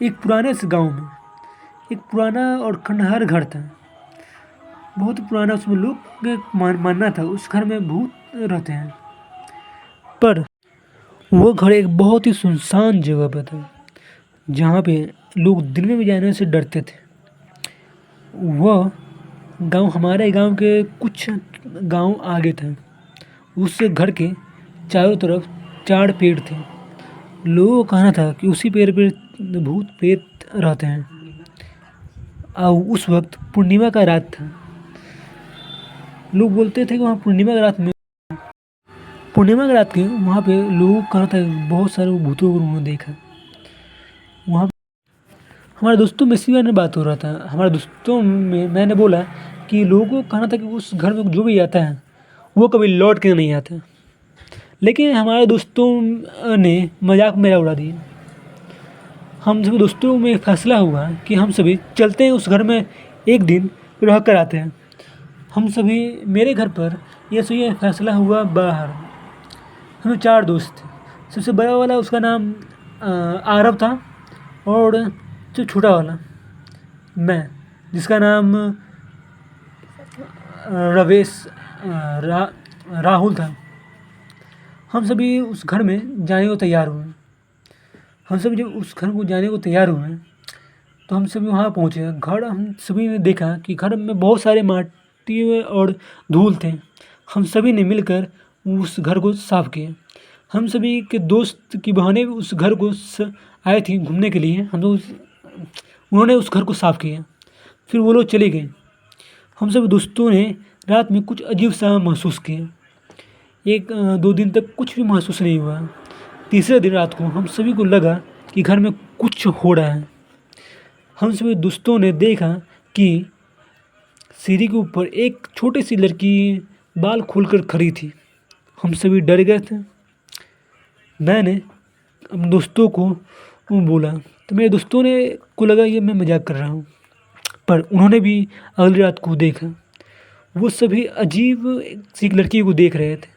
एक पुराने से गांव में एक पुराना और खंडहर घर था। बहुत पुराना, उसमें लोग का मानना था उस घर में भूत रहते हैं। पर वो घर एक बहुत ही सुनसान जगह पे था, जहाँ पे लोग दिन में भी जाने से डरते थे। वह गांव हमारे गांव के कुछ गांव आगे था। उस घर के चारों तरफ 4 पेड़ थे। लोगों का कहना था कि उसी पेड़ पे भूत प्रेत रहते हैं। और उस वक्त पूर्णिमा का रात था। लोग बोलते थे कि वहाँ पूर्णिमा की रात के वहाँ पे लोगों का कहना था बहुत सारे भूतों को उन्होंने देखा। वहाँ हमारे दोस्तों में इसी बारे में बात हो रहा था। हमारे दोस्तों में मैंने बोला कि लोगों को कहना था कि उस घर में जो भी आता है वो कभी लौट के नहीं आता। लेकिन हमारे दोस्तों ने मजाक मेरा उड़ा दिया। हम सभी दोस्तों में फैसला हुआ कि हम सभी चलते हैं उस घर में, एक दिन रह कर आते हैं। हम सभी मेरे घर पर ये फैसला हुआ बाहर। हम 4 दोस्त थे। सबसे बड़ा वाला उसका नाम आरव था, और जो छोटा वाला मैं, जिसका नाम रवेश राहुल था। हम सभी उस घर में जाने को तैयार हुए। हम सभी जब उस घर को जाने को तैयार हुए तो हम सभी वहाँ पहुँचे। घर हम सभी ने देखा कि घर में बहुत सारे माटी और धूल थे। हम सभी ने मिलकर उस घर को साफ किया। हम सभी के दोस्त की बहनें भी उस घर को आए थी घूमने के लिए। उन्होंने उस घर को साफ किया। फिर वो लोग चले गए। हम सभी दोस्तों ने रात में कुछ अजीब सा महसूस किया। 1-2 दिन तक कुछ भी महसूस नहीं हुआ। तीसरे दिन रात को हम सभी को लगा कि घर में कुछ हो रहा है। हम सभी दोस्तों ने देखा कि सीढ़ी के ऊपर एक छोटी सी लड़की बाल खोलकर खड़ी थी। हम सभी डर गए थे। मैंने अपने दोस्तों को बोला तो मेरे दोस्तों ने को लगा ये मैं मजाक कर रहा हूँ, पर उन्होंने भी अगली रात को देखा। वो सभी अजीब सी लड़की को देख रहे थे।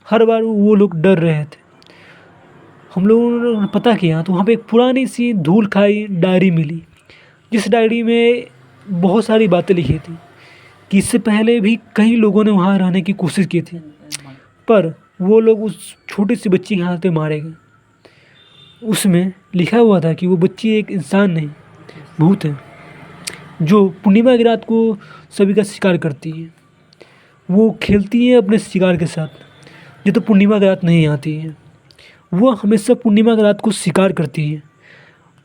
हर बार वो लोग डर रहे थे। हम लोगों ने पता किया तो वहाँ पे एक पुरानी सी धूल खाई डायरी मिली, जिस डायरी में बहुत सारी बातें लिखी थी कि इससे पहले भी कई लोगों ने वहाँ रहने की कोशिश की थी, पर वो लोग उस छोटी सी बच्ची के हाथ पे मारे गए। उसमें लिखा हुआ था कि वो बच्ची एक इंसान नहीं, भूत है, जो पूर्णिमा की रात को सभी का शिकार करती है। वो खेलती है अपने शिकार के साथ, जो तो पूर्णिमा की रात नहीं आती है। वो हमेशा पूर्णिमा की रात को शिकार करती है।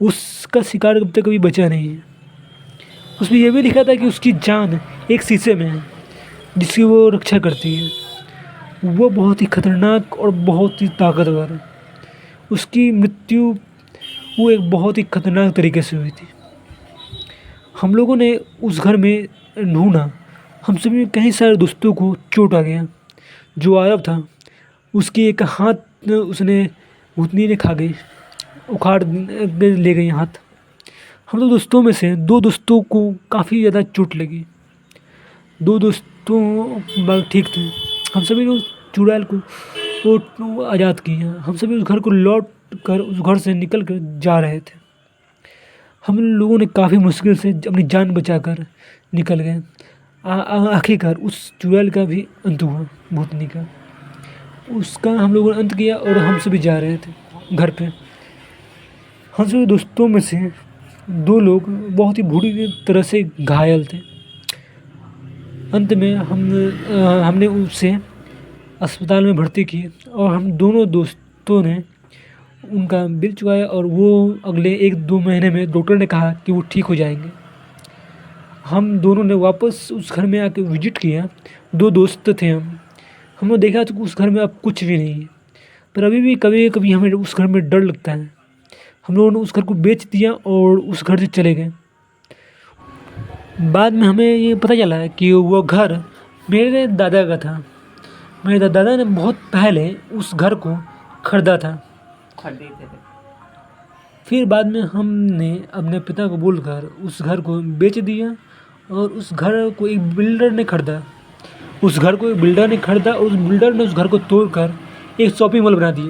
उसका शिकार अब तक कभी बचा नहीं है। उसमें यह भी लिखा था कि उसकी जान एक शीशे में है, जिसकी वो रक्षा करती है। वो बहुत ही खतरनाक और बहुत ही ताकतवर है। उसकी मृत्यु वो एक बहुत ही खतरनाक तरीके से हुई थी। हम लोगों ने उस घर में ढूंढा। हम सभी कई सारे दोस्तों को चोट आ गया। जो आरव था उसकी एक हाथ उसने भूतनी ने खा गई, उखाड़ ले गई हाथ। हम लोग दोस्तों में से 2 दोस्तों को काफ़ी ज़्यादा चोट लगी। 2 दोस्तों ठीक थे। हम सभी लोग चुड़ैल को आज़ाद किया। हम सभी उस घर को लौट कर उस घर से निकल कर जा रहे थे। हम लोगों ने काफ़ी मुश्किल से अपनी जान बचाकर निकल गए। आखिरकार उस चुड़ैल का भी अंत हुआ, भूतनी का। उसका हम लोगों ने अंत किया और हम सभी जा रहे थे घर पे। हम सभी दोस्तों में से 2 लोग बहुत ही बुरी तरह से घायल थे। अंत में हमने उसे अस्पताल में भर्ती किए और हम दोनों दोस्तों ने उनका बिल चुकाया, और वो अगले 1-2 महीने में डॉक्टर ने कहा कि वो ठीक हो जाएंगे। हम दोनों ने वापस उस घर में आके विजिट किया। 2 दोस्त थे हमने देखा तो उस घर में अब कुछ भी नहीं है, पर अभी भी कभी कभी हमें उस घर में डर लगता है। हम लोगों ने उस घर को बेच दिया और उस घर से चले गए। बाद में हमें ये पता चला कि वो घर मेरे दादा का था। मेरे दादा ने बहुत पहले उस घर को खरीदा था। फिर बाद में हमने अपने पिता को बोलकर उस घर को बेच दिया, और उस घर को एक बिल्डर ने खरीदा। उस बिल्डर ने उस घर को तोड़कर एक शॉपिंग मॉल बना दिया।